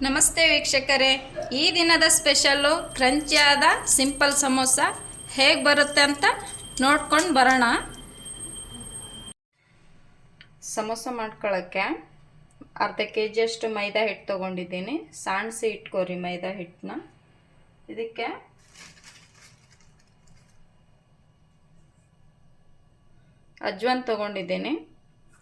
ನಮಸ್ತೆ ವೀಕ್ಷಕರೇ, ಈ ದಿನದ ಸ್ಪೆಷಲ್ಲು ಕ್ರಂಚಿಯಾದ ಸಿಂಪಲ್ ಸಮೋಸ ಹೇಗೆ ಬರುತ್ತೆ ಅಂತ ನೋಡ್ಕೊಂಡು ಬರೋಣ. ಸಮೋಸ ಮಾಡ್ಕೊಳ್ಳೋಕ್ಕೆ ಅರ್ಧ kg ಅಷ್ಟು ಮೈದಾ ಹಿಟ್ಟು ತೊಗೊಂಡಿದ್ದೀನಿ. ಸಾಣಿಸಿ ಇಟ್ಕೋರಿ ಮೈದಾ ಹಿಟ್ಟನ್ನ. ಇದಕ್ಕೆ ಅಜ್ವಾನ್ ತೊಗೊಂಡಿದ್ದೀನಿ,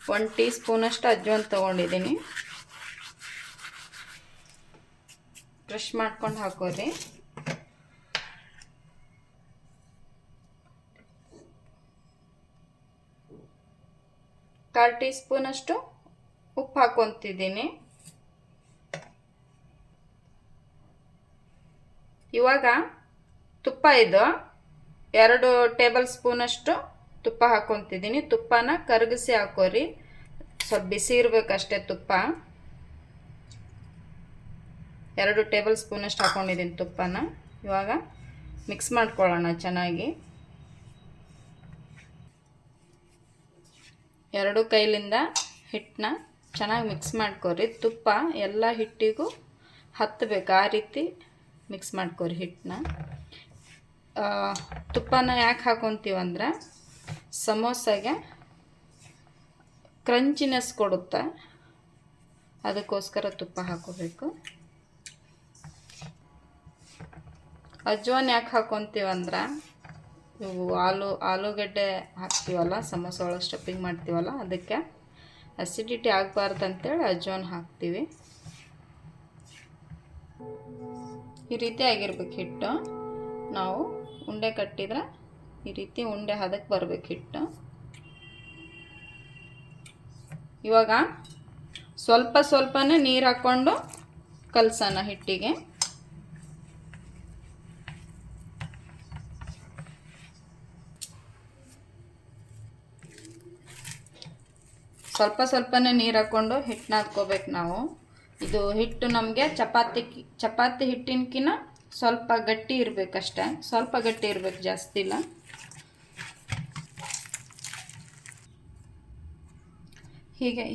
1 ಟೀ ಸ್ಪೂನಷ್ಟು ಅಜ್ವಾನ್ ತೊಗೊಂಡಿದ್ದೀನಿ. ಕ್ರಷ್ ಮಾಡ್ಕೊಂಡು ಹಾಕೋರಿ. ಕಾಲು ಟೀ ಸ್ಪೂನಷ್ಟು ಉಪ್ಪು ಹಾಕೊತಿದ್ದೀನಿ. ಇವಾಗ ತುಪ್ಪ ಇದು 2 ಟೇಬಲ್ ಸ್ಪೂನಷ್ಟು ತುಪ್ಪ ಹಾಕೊತಿದ್ದೀನಿ. ತುಪ್ಪನ ಕರಗಿಸಿ ಹಾಕೋರಿ, ಸ್ವಲ್ಪ ಬಿಸಿ ಇರಬೇಕಷ್ಟೇ ತುಪ್ಪ. 2 ಟೇಬಲ್ ಸ್ಪೂನಷ್ಟು ಹಾಕೊಂಡಿದ್ದೀನಿ ತುಪ್ಪನ. ಇವಾಗ ಮಿಕ್ಸ್ ಮಾಡ್ಕೊಳ್ಳೋಣ ಚೆನ್ನಾಗಿ. 2 ಕೈಲಿಂದ ಹಿಟ್ಟನ್ನ ಚೆನ್ನಾಗಿ ಮಿಕ್ಸ್ ಮಾಡ್ಕೊರಿ. ತುಪ್ಪ ಎಲ್ಲ ಹಿಟ್ಟಿಗೂ ಹತ್ತಬೇಕು, ಆ ರೀತಿ ಮಿಕ್ಸ್ ಮಾಡ್ಕೊರಿ ಹಿಟ್ಟನ್ನ. ತುಪ್ಪನ ಯಾಕೆ ಹಾಕೊತೀವಂದ್ರೆ ಸಮೋಸಾಗೆ ಕ್ರಂಚಿನೆಸ್ ಕೊಡುತ್ತೆ, ಅದಕ್ಕೋಸ್ಕರ ತುಪ್ಪ ಹಾಕೋಬೇಕು. ಅಜ್ವಾನ್ ಯಾಕೆ ಹಾಕೊತೀವಂದ್ರೆ ಇವು ಆಲೂಗಡ್ಡೆ ಹಾಕ್ತೀವಲ್ಲ, ಸಮೋಸ ಒಳಗೆ ಸ್ಟಫಿಂಗ್ ಮಾಡ್ತೀವಲ್ಲ, ಅದಕ್ಕೆ ಅಸಿಡಿಟಿ ಆಗಬಾರ್ದು ಅಂತೇಳಿ ಅಜ್ವಾನ್ ಹಾಕ್ತೀವಿ. ಈ ರೀತಿ ಆಗಿರ್ಬೇಕು ಹಿಟ್ಟು. ನಾವು ಉಂಡೆ ಕಟ್ಟಿದ್ರೆ ಈ ರೀತಿ ಉಂಡೆ ಹದಕ್ಕೆ ಬರಬೇಕು ಹಿಟ್ಟು. ಇವಾಗ ಸ್ವಲ್ಪನೇ ನೀರು ಹಾಕ್ಕೊಂಡು ಕಲಸೋಣ ಹಿಟ್ಟಿಗೆ. ಸ್ವಲ್ಪನೇ ನೀರು ಹಾಕ್ಕೊಂಡು ಹಿಟ್ಟನ್ನ ಹಾಕ್ಕೋಬೇಕು ನಾವು. ಇದು ಹಿಟ್ಟು ನಮಗೆ ಚಪಾತಿ ಹಿಟ್ಟಿನಕಿನ್ನ ಸ್ವಲ್ಪ ಗಟ್ಟಿ ಇರಬೇಕಷ್ಟೆ, ಸ್ವಲ್ಪ ಗಟ್ಟಿ ಇರಬೇಕು, ಜಾಸ್ತಿ ಇಲ್ಲ.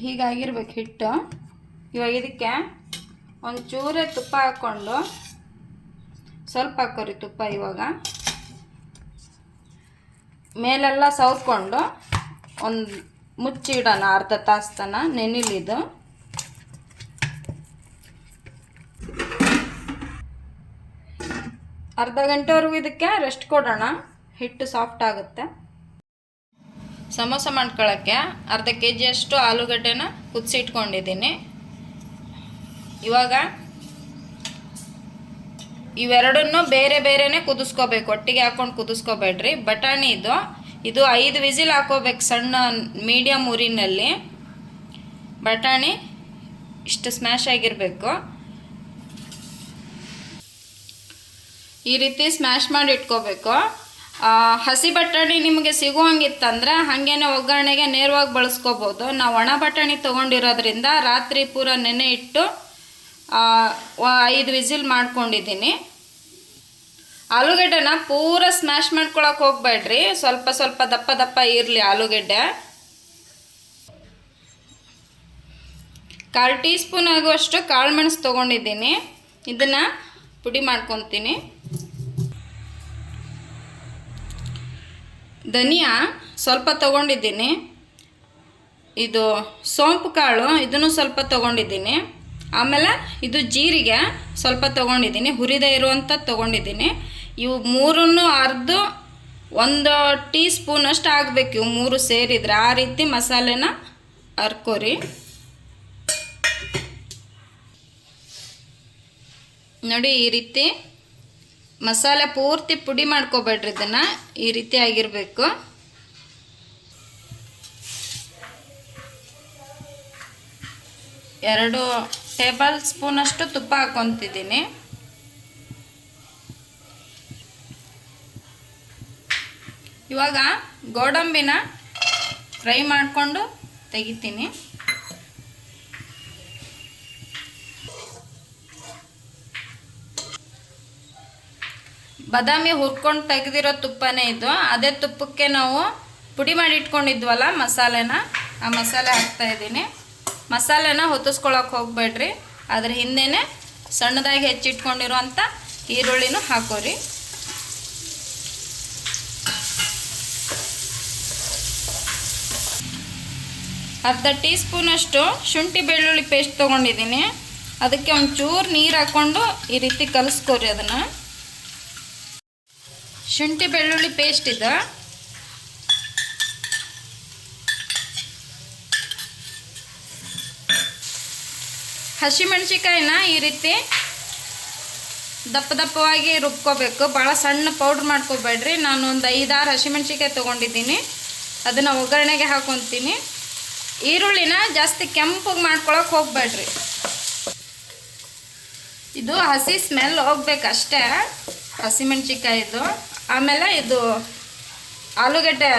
ಹೀಗಾಗಿರ್ಬೇಕು ಹಿಟ್ಟು. ಇವಾಗ ಇದಕ್ಕೆ ಒಂಚೂರೇ ತುಪ್ಪ ಹಾಕ್ಕೊಂಡು, ಸ್ವಲ್ಪ ಹಾಕೋರಿ ತುಪ್ಪ. ಇವಾಗ ಮೇಲೆಲ್ಲ ಸವರ್ಕೊಂಡು ಒಂದು ಮುಚ್ಚಿಡೋಣ, ಅರ್ಧ ತಾಸು ತನಕ ನೆನಿಲಿದು. ಅರ್ಧ ಗಂಟೆವರೆಗೂ ಇದಕ್ಕೆ ರೆಸ್ಟ್ ಕೊಡೋಣ, ಹಿಟ್ಟು ಸಾಫ್ಟ್ ಆಗುತ್ತೆ. ಸಮೋಸ ಮಾಡ್ಕೊಳ್ಳೋಕ್ಕೆ ಅರ್ಧ kg ಅಷ್ಟು ಆಲೂಗಡ್ಡೆನ ಕುದಿಸಿಟ್ಕೊಂಡಿದ್ದೀನಿ. ಇವಾಗ ಇವೆರಡನ್ನೂ ಬೇರೆನೇ ಕುದಿಸ್ಕೋಬೇಕು, ಒಟ್ಟಿಗೆ ಹಾಕ್ಕೊಂಡು ಕುದಿಸ್ಕೋಬೇಡ್ರಿ. ಬಟಾಣಿ ಇದು 5 ವಿಸಿಲ್ ಹಾಕೋಬೇಕು, ಸಣ್ಣ ಮೀಡಿಯಮ್ ಉರಿನಲ್ಲಿ. ಬಟಾಣಿ ಇಷ್ಟು ಸ್ಮ್ಯಾಶ್ ಆಗಿರಬೇಕು. ಈ ರೀತಿ ಸ್ಮ್ಯಾಶ್ ಮಾಡಿ ಇಟ್ಕೋಬೇಕು. ಹಸಿ ಬಟಾಣಿ ನಿಮಗೆ ಸಿಗುವಂಗಿತ್ತಂದ್ರೆ ಹಾಗೇನೆ ಒಗ್ಗರಣೆಗೆ ನೇರವಾಗಿ ಬಳಸ್ಕೋಬೋದು. ನಾವು ಒಣ ಬಟಾಣಿ ತೊಗೊಂಡಿರೋದ್ರಿಂದ ರಾತ್ರಿ ಪೂರ ನೆನೆ ಇಟ್ಟು 5 ವಿಸಿಲ್ ಮಾಡ್ಕೊಂಡಿದ್ದೀನಿ. ಆಲೂಗಡ್ಡೆನ ಪೂರ ಸ್ಮ್ಯಾಶ್ ಮಾಡ್ಕೊಳಕ್ಕೆ ಹೋಗ್ಬೇಡ್ರಿ, ಸ್ವಲ್ಪ ದಪ್ಪ ಇರಲಿ ಆಲೂಗಡ್ಡೆ. 1/4 ಟೀ ಸ್ಪೂನ್ ಆಗುವಷ್ಟು ಕಾಳು ಮೆಣಸು ತೊಗೊಂಡಿದ್ದೀನಿ, ಇದನ್ನು ಪುಡಿ ಮಾಡ್ಕೊತೀನಿ. ಧನಿಯಾ ಸ್ವಲ್ಪ ತೊಗೊಂಡಿದ್ದೀನಿ. ಇದು ಸೋಂಪು ಕಾಳು, ಇದನ್ನು ಸ್ವಲ್ಪ ತೊಗೊಂಡಿದ್ದೀನಿ. ಆಮೇಲೆ ಇದು ಜೀರಿಗೆ ಸ್ವಲ್ಪ ತೊಗೊಂಡಿದ್ದೀನಿ, ಹುರಿದೇ ಇರುವಂಥ ತೊಗೊಂಡಿದ್ದೀನಿ. ಇವು ಮೂರನ್ನು ಅರ್ಧ 1 ಟೀ ಸ್ಪೂನಷ್ಟು ಆಗಬೇಕು, ಇವು 3 ಸೇರಿದ್ರೆ. ಆ ರೀತಿ ಮಸಾಲೆನ ಹರ್ಕೋರಿ. ನೋಡಿ, ಈ ರೀತಿ ಮಸಾಲೆ ಪೂರ್ತಿ ಪುಡಿ ಮಾಡ್ಕೋಬೇಡ್ರಿ, ಇದನ್ನು ಈ ರೀತಿ ಆಗಿರಬೇಕು. ಎರಡು ಟೇಬಲ್ ಸ್ಪೂನಷ್ಟು ತುಪ್ಪ ಹಾಕ್ಕೊತಿದ್ದೀನಿ. ಇವಾಗ ಗೋಡಂಬಿನ ಫ್ರೈ ಮಾಡಿಕೊಂಡು ತೆಗಿತೀನಿ. ಬಾದಾಮಿ ಹುರ್ಕೊಂಡು ತೆಗೆದಿರೋ ತುಪ್ಪನೇ ಇದು. ಅದೇ ತುಪ್ಪಕ್ಕೆ ನಾವು ಪುಡಿ ಮಾಡಿ ಇಟ್ಕೊಂಡಿದ್ವಲ್ಲ ಮಸಾಲೆನ, ಆ ಮಸಾಲೆ ಹಾಕ್ತಾಯಿದ್ದೀನಿ. ಮಸಾಲೆನ ಹೊತ್ತಿಸ್ಕೊಳಕ್ಕೆ ಹೋಗಬೇಡ್ರಿ, ಅದ್ರ ಹಿಂದೆನೇ ಸಣ್ಣದಾಗಿ ಹೆಚ್ಚಿಟ್ಕೊಂಡಿರುವಂಥ ಈರುಳ್ಳಿನೂ ಹಾಕೋರಿ. ಅರ್ಧ ಟೀ ಸ್ಪೂನಷ್ಟು ಶುಂಠಿ ಬೆಳ್ಳುಳ್ಳಿ ಪೇಸ್ಟ್ ತೊಗೊಂಡಿದ್ದೀನಿ. ಅದಕ್ಕೆ ಒಂಚೂರು ನೀರು ಹಾಕ್ಕೊಂಡು ಈ ರೀತಿ ಕಲಿಸ್ಕೊರಿ. ಅದನ್ನು ಶುಂಠಿ ಬೆಳ್ಳುಳ್ಳಿ ಪೇಸ್ಟ್ ಇದೆ. ಹಸಿಮೆಣ್ಸಿಕಾಯಿನ ಈ ರೀತಿ ದಪ್ಪ ದಪ್ಪವಾಗಿ ರುಬ್ಕೋಬೇಕು. ಭಾಳ ಸಣ್ಣ ಪೌಡ್ರ್ ಮಾಡ್ಕೋಬೇಡ್ರಿ. ನಾನು ಒಂದು 5-6 ಹಸಿಮೆಣ್ಸಿಕಾಯಿ ತೊಗೊಂಡಿದ್ದೀನಿ. ಅದನ್ನು ಒಗ್ಗರಣೆಗೆ ಹಾಕೊತೀನಿ. ಈರುಳ್ಳಿನ ಜಾಸ್ತಿ ಕೆಂಪಗೆ ಮಾಡ್ಕೊಳಕ್ಕೆ ಹೋಗಬೇಡ್ರಿ. ಇದು ಹಸಿ ಸ್ಮೆಲ್ ಹೋಗ್ಬೇಕಷ್ಟೇ ಹಸಿಮೆಣ್ಸಿಕಾಯಿದು. ಆಮೇಲೆ ಇದು ಆಲೂಗಡ್ಡೆ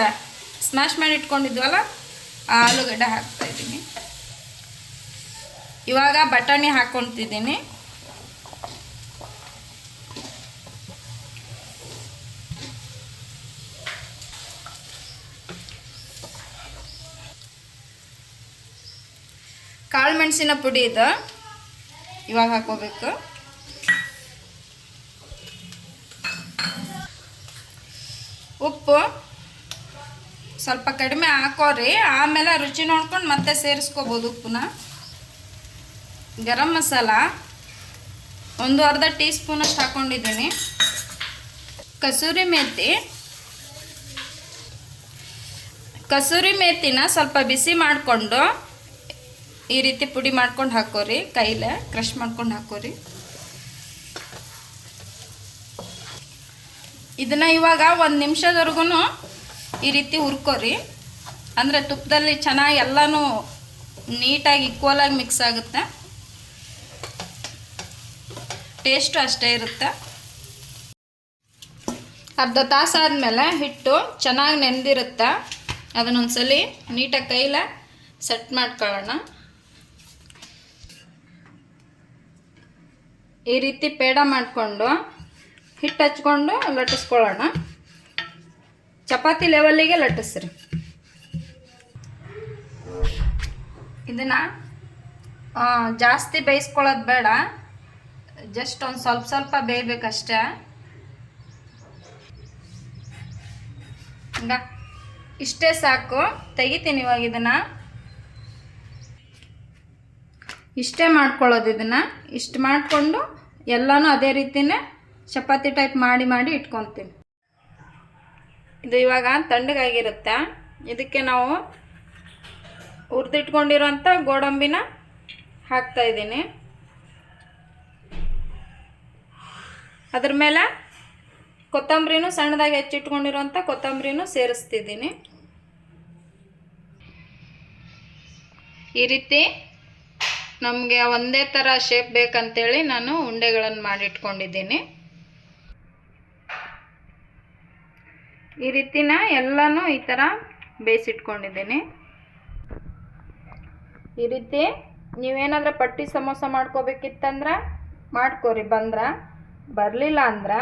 ಸ್ಮ್ಯಾಶ್ ಮಾಡಿ ಇಟ್ಕೊಂಡಿದ್ವಲ್ಲ, ಆ ಆಲೂಗಡ್ಡೆ ಹಾಕ್ತಾಯಿದ್ದೀನಿ. ಇವಾಗ ಬಟಾಣಿ ಹಾಕ್ಕೊತಿದ್ದೀನಿ. ಕಾಳು ಮೆಣಸಿನ ಪುಡಿ ಇದು ಇವಾಗ ಹಾಕೋಬೇಕು. ಉಪ್ಪು ಸ್ವಲ್ಪ ಕಡಿಮೆ ಹಾಕೋರಿ. ಆಮೇಲೆ ರುಚಿ ನೋಡ್ಕೊಂಡು ಮತ್ತೆ ಸೇರಿಸ್ಕೋಬೋದು ಉಪ್ಪನ್ನ. ಗರಂ ಮಸಾಲ ಒಂದು ಅರ್ಧ ಟೀ ಸ್ಪೂನಷ್ಟು ಹಾಕ್ಕೊಂಡಿದ್ದೀನಿ. ಕಸೂರಿ ಮೇಥಿನ ಸ್ವಲ್ಪ ಬಿಸಿ ಮಾಡಿಕೊಂಡು ಈ ರೀತಿ ಪುಡಿ ಮಾಡ್ಕೊಂಡು ಹಾಕೋರಿ. ಕೈಲೇ ಕ್ರಷ್ ಮಾಡ್ಕೊಂಡು ಹಾಕೋರಿ. ಇದನ್ನು ಇವಾಗ 1 ನಿಮಿಷದವರೆಗೂ ಈ ರೀತಿ ಹುರ್ಕೋರಿ. ಅಂದರೆ ತುಪ್ಪದಲ್ಲಿ ಚೆನ್ನಾಗಿ ಎಲ್ಲನೂ ನೀಟಾಗಿ ಈಕ್ವಲಾಗಿ ಮಿಕ್ಸ್ ಆಗುತ್ತೆ. ಟೇಸ್ಟು ಅಷ್ಟೇ ಇರುತ್ತೆ. ಅರ್ಧ ತಾಸು ಆದಮೇಲೆ ಹಿಟ್ಟು ಚೆನ್ನಾಗಿ ನೆಂದಿರುತ್ತೆ. ಅದನ್ನೊಂದ್ಸಲಿ ನೀಟಾಗಿ ಕೈಲೇ ಸೆಟ್ ಮಾಡ್ಕೊಳ್ಳೋಣ. ಈ ರೀತಿ ಪೇಡ ಮಾಡಿಕೊಂಡು ಹಿಟ್ಟು ಹಚ್ಕೊಂಡು ಲಟ್ಟಿಸ್ಕೊಳ್ಳೋಣ. ಚಪಾತಿ ಲೆವೆಲ್ಲಿಗೆ ಲಟ್ಟಿಸ್ರಿ. ಇದನ್ನು ಜಾಸ್ತಿ ಬೇಯಿಸ್ಕೊಳ್ಳೋದು ಬೇಡ. ಜಸ್ಟ್ ಒಂದು ಸ್ವಲ್ಪ ಬೇಯಬೇಕಷ್ಟೇ. ಹಂಗ ಇಷ್ಟೇ ಸಾಕು. ತೆಗಿತೀನಿ ಇವಾಗ. ಇದನ್ನು ಇಷ್ಟೇ ಮಾಡ್ಕೊಳ್ಳೋದು. ಇದನ್ನು ಇಷ್ಟು ಮಾಡಿಕೊಂಡು ಎಲ್ಲನೂ ಅದೇ ರೀತಿಯೇ ಚಪಾತಿ ಟೈಪ್ ಮಾಡಿ ಇಟ್ಕೊತೀನಿ. ಇದು ಇವಾಗ ತಣ್ಣಗಾಗಿರುತ್ತೆ. ಇದಕ್ಕೆ ನಾವು ಹುರಿದಿಟ್ಕೊಂಡಿರೋಂಥ ಗೋಡಂಬಿನ ಹಾಕ್ತಾಯಿದ್ದೀನಿ. ಅದ್ರ ಮೇಲೆ ಕೊತ್ತಂಬರಿನೂ ಸಣ್ಣದಾಗಿ ಹೆಚ್ಚಿಟ್ಕೊಂಡಿರೋಂಥ ಕೊತ್ತಂಬರಿನೂ ಸೇರಿಸ್ತಿದ್ದೀನಿ. ಈ ರೀತಿ ನಮಗೆ ಒಂದೇ ಥರ ಶೇಪ್ ಬೇಕಂತೇಳಿ ನಾನು ಉಂಡೆಗಳನ್ನು ಮಾಡಿಟ್ಕೊಂಡಿದ್ದೀನಿ. ಈ ರೀತಿನ ಎಲ್ಲನೂ ಈ ಥರ ಬೇಯಿಸಿಟ್ಕೊಂಡಿದ್ದೀನಿ. ಈ ರೀತಿ ನೀವೇನಾದರೂ ಪಟ್ಟಿ ಸಮೋಸ ಮಾಡ್ಕೋಬೇಕಿತ್ತಂದ್ರೆ ಮಾಡ್ಕೋರಿ. ಬರಲಿಲ್ಲ ಅಂದ್ರೆ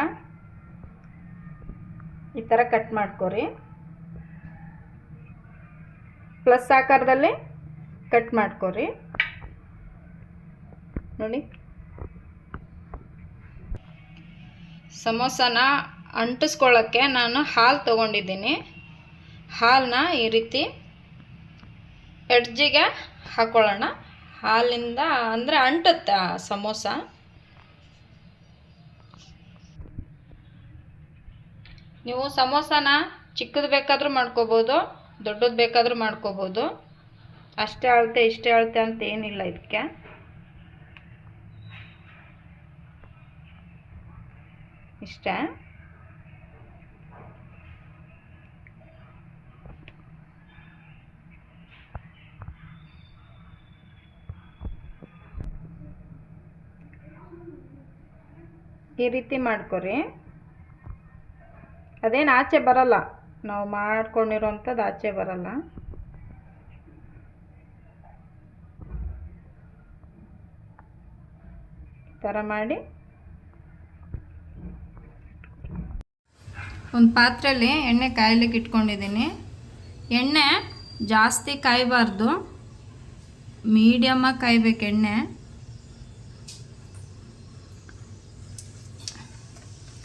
ಈ ಥರ ಕಟ್ ಮಾಡ್ಕೋರಿ. ಪ್ಲಸ್ ಆಕಾರದಲ್ಲಿ ಕಟ್ ಮಾಡ್ಕೋರಿ. ನೋಡಿ, ಸಮೋಸನ ಅಂಟಿಸ್ಕೊಳ್ಳೋಕ್ಕೆ ನಾನು ಹಾಲು ತೊಗೊಂಡಿದ್ದೀನಿ. ಹಾಲನ್ನ ಈ ರೀತಿ ಎಡ್ಜಿಗೆ ಹಾಕ್ಕೊಳ್ಳೋಣ. ಹಾಲಿಂದ ಅಂದರೆ ಅಂಟುತ್ತೆ ಸಮೋಸ. ನೀವು ಸಮೋಸನ ಚಿಕ್ಕದು ಬೇಕಾದರೂ ಮಾಡ್ಕೋಬೋದು, ದೊಡ್ಡದು ಬೇಕಾದರೂ ಮಾಡ್ಕೋಬೋದು. ಅಷ್ಟೇ ಅಳತೆ ಇಷ್ಟೇ ಅಳತೆ ಅಂತ ಏನಿಲ್ಲ ಇದಕ್ಕೆ. ಇಷ್ಟೇ. ಈ ರೀತಿ ಮಾಡ್ಕೊರಿ. ಅದೇನು ಆಚೆ ಬರಲ್ಲ. ನಾವು ಮಾಡ್ಕೊಂಡಿರೋಂಥದ್ದು ಆಚೆ ಬರಲ್ಲ. ಈ ಥರ ಮಾಡಿ ಒಂದು ಪಾತ್ರೆಯಲ್ಲಿ ಎಣ್ಣೆ ಕಾಯ್ಲಿಕ್ಕೆ ಇಟ್ಕೊಂಡಿದ್ದೀನಿ. ಎಣ್ಣೆ ಜಾಸ್ತಿ ಕಾಯಬಾರ್ದು, ಮೀಡಿಯಮ್ಮಾಗಿ ಕಾಯ್ಬೇಕು ಎಣ್ಣೆ.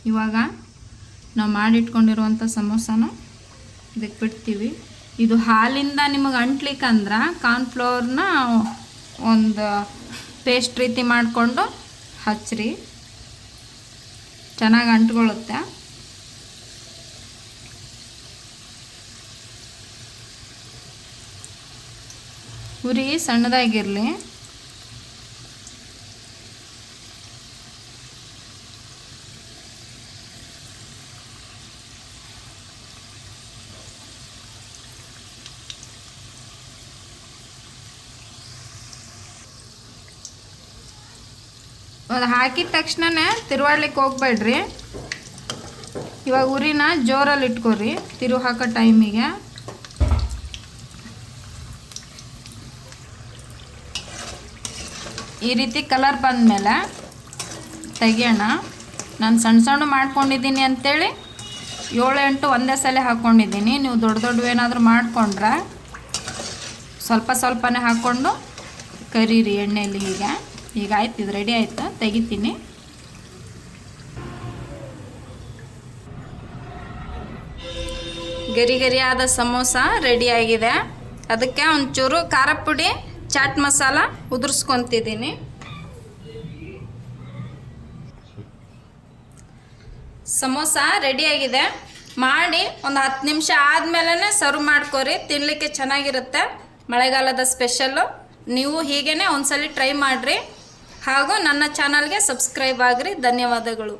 ಇವಾಗ ನಾವು ಮಾಡಿಟ್ಕೊಂಡಿರುವಂಥ ಸಮೋಸನ ಇದಕ್ಕೆ ಬಿಡ್ತೀವಿ. ಇದು ಹಾಲಿಂದ ನಿಮಗೆ ಅಂಟ್ಲಿಕ್ಕಂದ್ರೆ ಕಾರ್ನ್ಫ್ಲೋರ್ನ ಒಂದು ಪೇಸ್ಟ್ ರೀತಿ ಮಾಡಿಕೊಂಡು ಹಚ್ಚಿರಿ, ಚೆನ್ನಾಗಿ ಅಂಟ್ಕೊಳ್ಳುತ್ತೆ. ಉರಿ ಸಣ್ಣದಾಗಿರಲಿ. ಅದು ಹಾಕಿದ ತಕ್ಷಣನೇ ತಿರುವಾಡ್ಲಿಕ್ಕೆ ಹೋಗ್ಬೇಡ್ರಿ. ಇವಾಗ ಉರಿನ ಜೋರಲ್ಲಿ ಇಟ್ಕೊರಿ ತಿರು ಹಾಕೋ ಟೈಮಿಗೆ. ಈ ರೀತಿ ಕಲರ್ ಬಂದಮೇಲೆ ತೆಗಿಯೋಣ. ನಾನು ಸಣ್ಣ ಸಣ್ಣ ಮಾಡ್ಕೊಂಡಿದ್ದೀನಿ ಅಂಥೇಳಿ 7-8 ಒಂದೇ ಸಲ ಹಾಕ್ಕೊಂಡಿದ್ದೀನಿ. ನೀವು ದೊಡ್ಡ ದೊಡ್ಡವೇನಾದರೂ ಮಾಡಿಕೊಂಡ್ರೆ ಸ್ವಲ್ಪ ಸ್ವಲ್ಪನೇ ಹಾಕ್ಕೊಂಡು ಕರೀರಿ ಎಣ್ಣೆಯಲ್ಲಿ. ಈಗ ಆಯ್ತು, ಇದು ರೆಡಿ ಆಯಿತು, ತೆಗಿತೀನಿ. ಗರಿ ಗರಿಯಾದ ಸಮೋಸ ರೆಡಿಯಾಗಿದೆ. ಅದಕ್ಕೆ ಒಂಚೂರು ಖಾರ ಪುಡಿ, ಚಾಟ್ ಮಸಾಲ ಉದುರಿಸ್ಕೊತಿದ್ದೀನಿ. ಸಮೋಸ ರೆಡಿಯಾಗಿದೆ. ಮಾಡಿ ಒಂದು 10 ನಿಮಿಷ ಆದಮೇಲೆ ಸರ್ವ್ ಮಾಡ್ಕೊರಿ, ತಿನ್ನಲಿಕ್ಕೆ ಚೆನ್ನಾಗಿರುತ್ತೆ. ಮಳೆಗಾಲದ ಸ್ಪೆಷಲ್ಲು. ನೀವು ಹೀಗೇ ಒಂದ್ಸಲ ಟ್ರೈ ಮಾಡಿರಿ. ಹಾಗೂ ನನ್ನ ಚಾನಲ್ಗೆ ಸಬ್ಸ್ಕ್ರೈಬ್ ಆಗಿರಿ. ಧನ್ಯವಾದಗಳು.